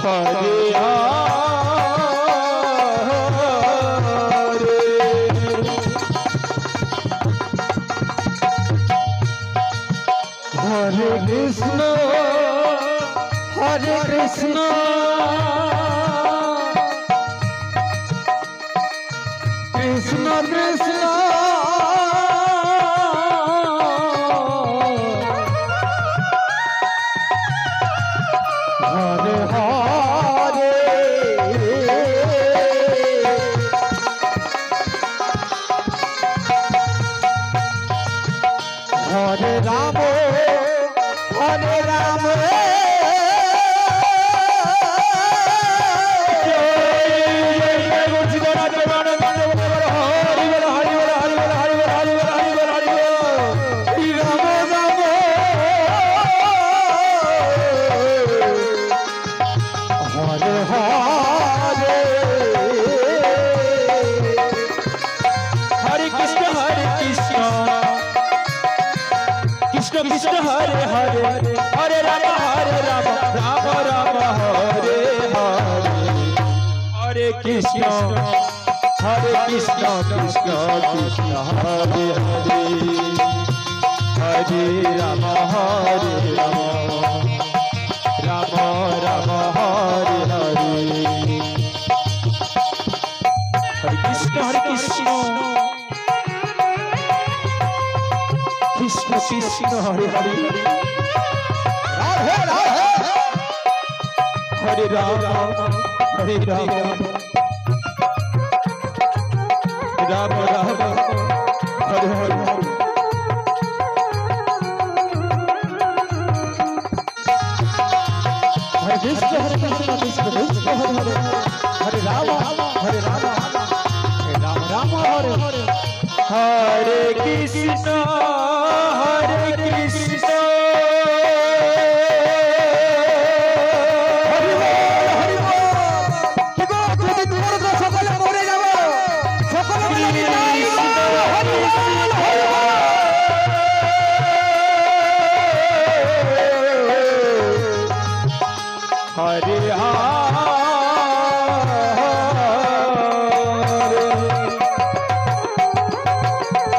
Hare Hare Krishna Hare Krishna Krishna Krishna Hare Hare Hare Ram Hare Ram Krishna Krishna Hare Hare Hare Ram Ram Ram Hare Hare Hare Krishna Krishna Krishna Hare Hare Hare Ram Ram Ram Hare Hare Hare Krishna Krishna Krishna Hare Hare Radhe Radhe Hare Ram Hare Ram Ram Ram Hare Hare Hare Krishna Krishna Krishna Hare Hare Hare Ram Ram Hare Hare Hare Krishna Hare Hare Ram Hare Ram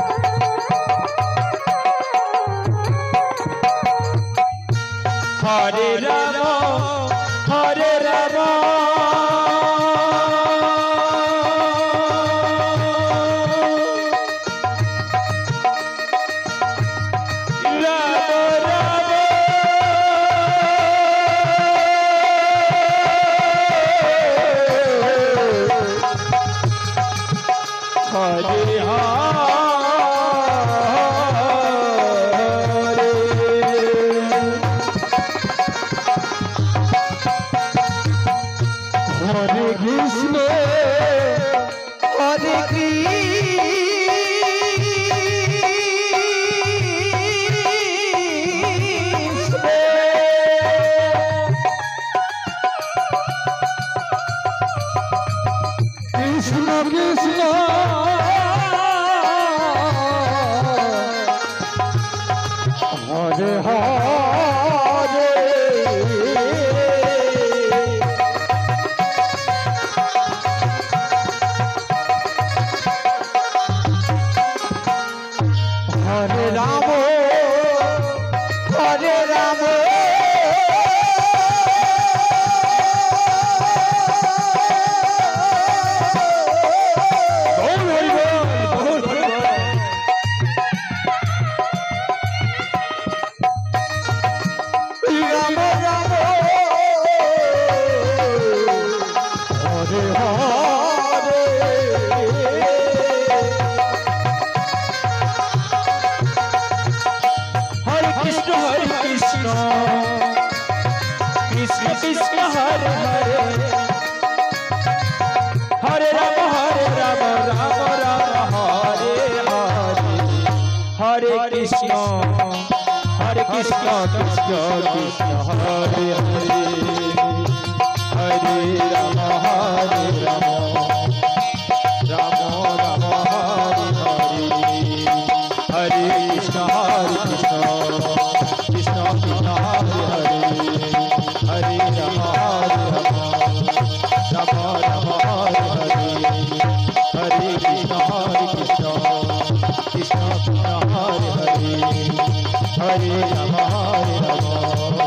Hare Krishna Hare Krishna Krishna Hare Hare Hare Ram Krishna Krishna Hare Hare Hare Ram Ram Ram Hare Hare Hare Krishna Krishna Krishna Hare Hare Hare Ram Ram Ram Hare Hare Hare Krishna Krishna Krishna Krishna Hare Hare Hare Ram Ram Hare Ram